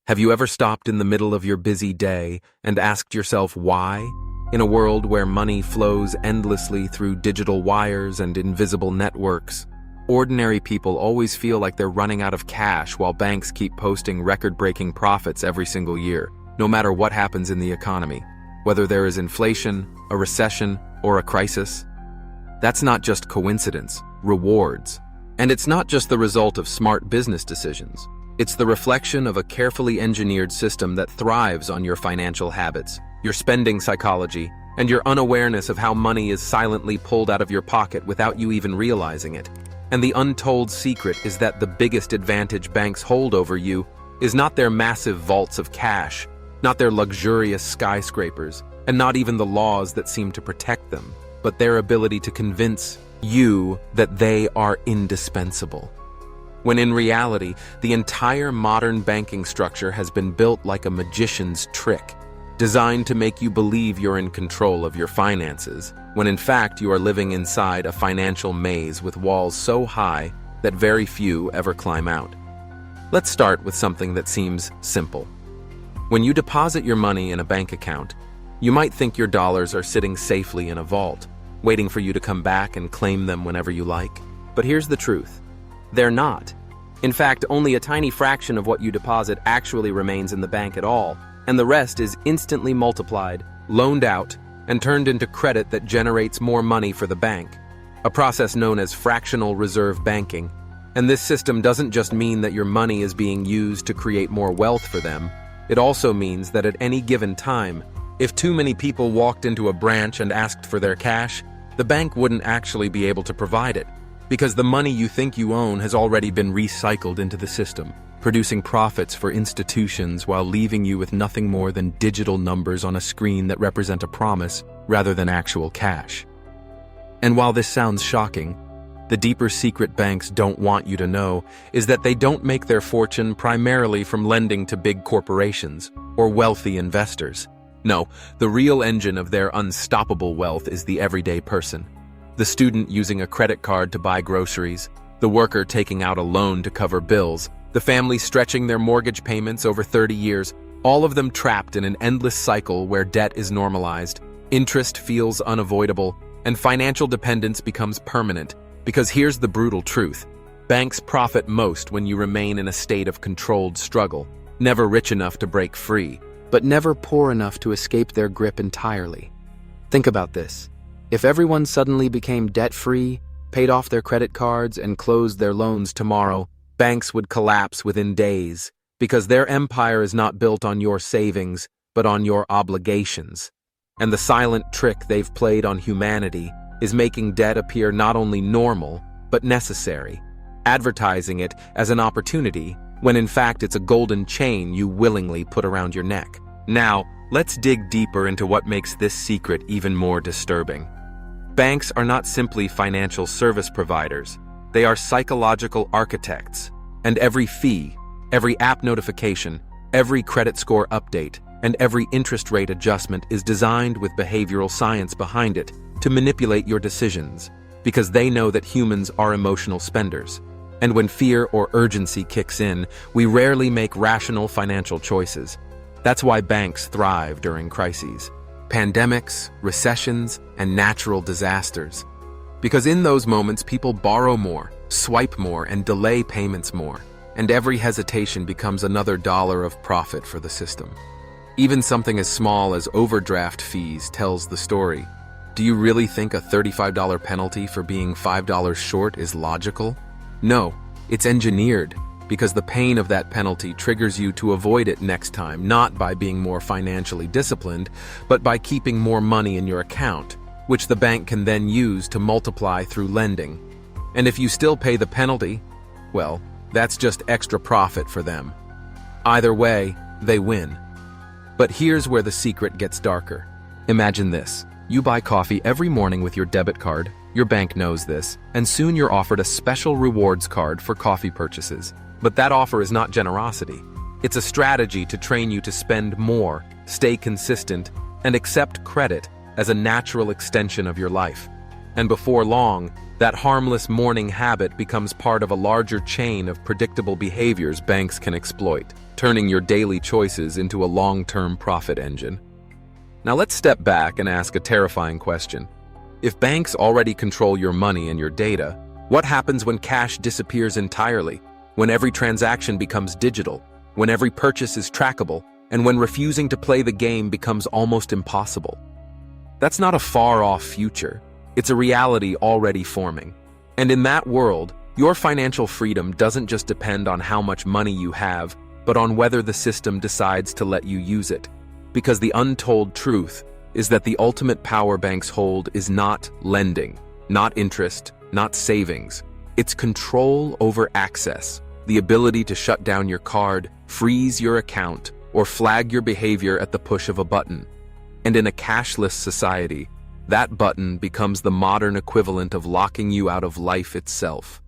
Have you ever stopped in the middle of your busy day and asked yourself why? In a world where money flows endlessly through digital wires and invisible networks, ordinary people always feel like they're running out of cash while banks keep posting record-breaking profits every single year, no matter what happens in the economy, whether there is inflation, a recession, or a crisis. That's not just coincidence, rewards. And it's not just the result of smart business decisions. It's the reflection of a carefully engineered system that thrives on your financial habits, your spending psychology, and your unawareness of how money is silently pulled out of your pocket without you even realizing it. And the untold secret is that the biggest advantage banks hold over you is not their massive vaults of cash, not their luxurious skyscrapers, and not even the laws that seem to protect them, but their ability to convince you that they are indispensable. When in reality, the entire modern banking structure has been built like a magician's trick, designed to make you believe you're in control of your finances, when in fact you are living inside a financial maze with walls so high that very few ever climb out. Let's start with something that seems simple. When you deposit your money in a bank account, you might think your dollars are sitting safely in a vault, waiting for you to come back and claim them whenever you like. But here's the truth. They're not. In fact, only a tiny fraction of what you deposit actually remains in the bank at all, and the rest is instantly multiplied, loaned out, and turned into credit that generates more money for the bank, a process known as fractional reserve banking. And this system doesn't just mean that your money is being used to create more wealth for them. It also means that at any given time, if too many people walked into a branch and asked for their cash, the bank wouldn't actually be able to provide it, because the money you think you own has already been recycled into the system, producing profits for institutions while leaving you with nothing more than digital numbers on a screen that represent a promise rather than actual cash. And while this sounds shocking, the deeper secret banks don't want you to know is that they don't make their fortune primarily from lending to big corporations or wealthy investors. No, the real engine of their unstoppable wealth is the everyday person. The student using a credit card to buy groceries, the worker taking out a loan to cover bills, the family stretching their mortgage payments over 30 years, all of them trapped in an endless cycle where debt is normalized, interest feels unavoidable, and financial dependence becomes permanent. Because here's the brutal truth. Banks profit most when you remain in a state of controlled struggle, never rich enough to break free, but never poor enough to escape their grip entirely. Think about this. If everyone suddenly became debt-free, paid off their credit cards, and closed their loans tomorrow, banks would collapse within days, because their empire is not built on your savings, but on your obligations. And the silent trick they've played on humanity is making debt appear not only normal, but necessary, advertising it as an opportunity when in fact it's a golden chain you willingly put around your neck. Now, let's dig deeper into what makes this secret even more disturbing. Banks are not simply financial service providers. They are psychological architects. And every fee, every app notification, every credit score update, and every interest rate adjustment is designed with behavioral science behind it to manipulate your decisions, because they know that humans are emotional spenders. And when fear or urgency kicks in, we rarely make rational financial choices. That's why banks thrive during crises, pandemics, recessions, and natural disasters. Because in those moments, people borrow more, swipe more, and delay payments more, and every hesitation becomes another dollar of profit for the system. Even something as small as overdraft fees tells the story. Do you really think a $35 penalty for being $5 short is logical? No, it's engineered, because the pain of that penalty triggers you to avoid it next time, not by being more financially disciplined, but by keeping more money in your account, which the bank can then use to multiply through lending. And if you still pay the penalty, well, that's just extra profit for them. Either way, they win. But here's where the secret gets darker. Imagine this. You buy coffee every morning with your debit card, your bank knows this, and soon you're offered a special rewards card for coffee purchases. But that offer is not generosity. It's a strategy to train you to spend more, stay consistent, and accept credit as a natural extension of your life. And before long, that harmless morning habit becomes part of a larger chain of predictable behaviors banks can exploit, turning your daily choices into a long-term profit engine. Now let's step back and ask a terrifying question. If banks already control your money and your data, what happens when cash disappears entirely? When every transaction becomes digital? When every purchase is trackable? And when refusing to play the game becomes almost impossible? That's not a far-off future. It's a reality already forming. And in that world, your financial freedom doesn't just depend on how much money you have, but on whether the system decides to let you use it. Because the untold truth is that the ultimate power banks hold is not lending, not interest, not savings. It's control over access, the ability to shut down your card, freeze your account, or flag your behavior at the push of a button. And in a cashless society, that button becomes the modern equivalent of locking you out of life itself.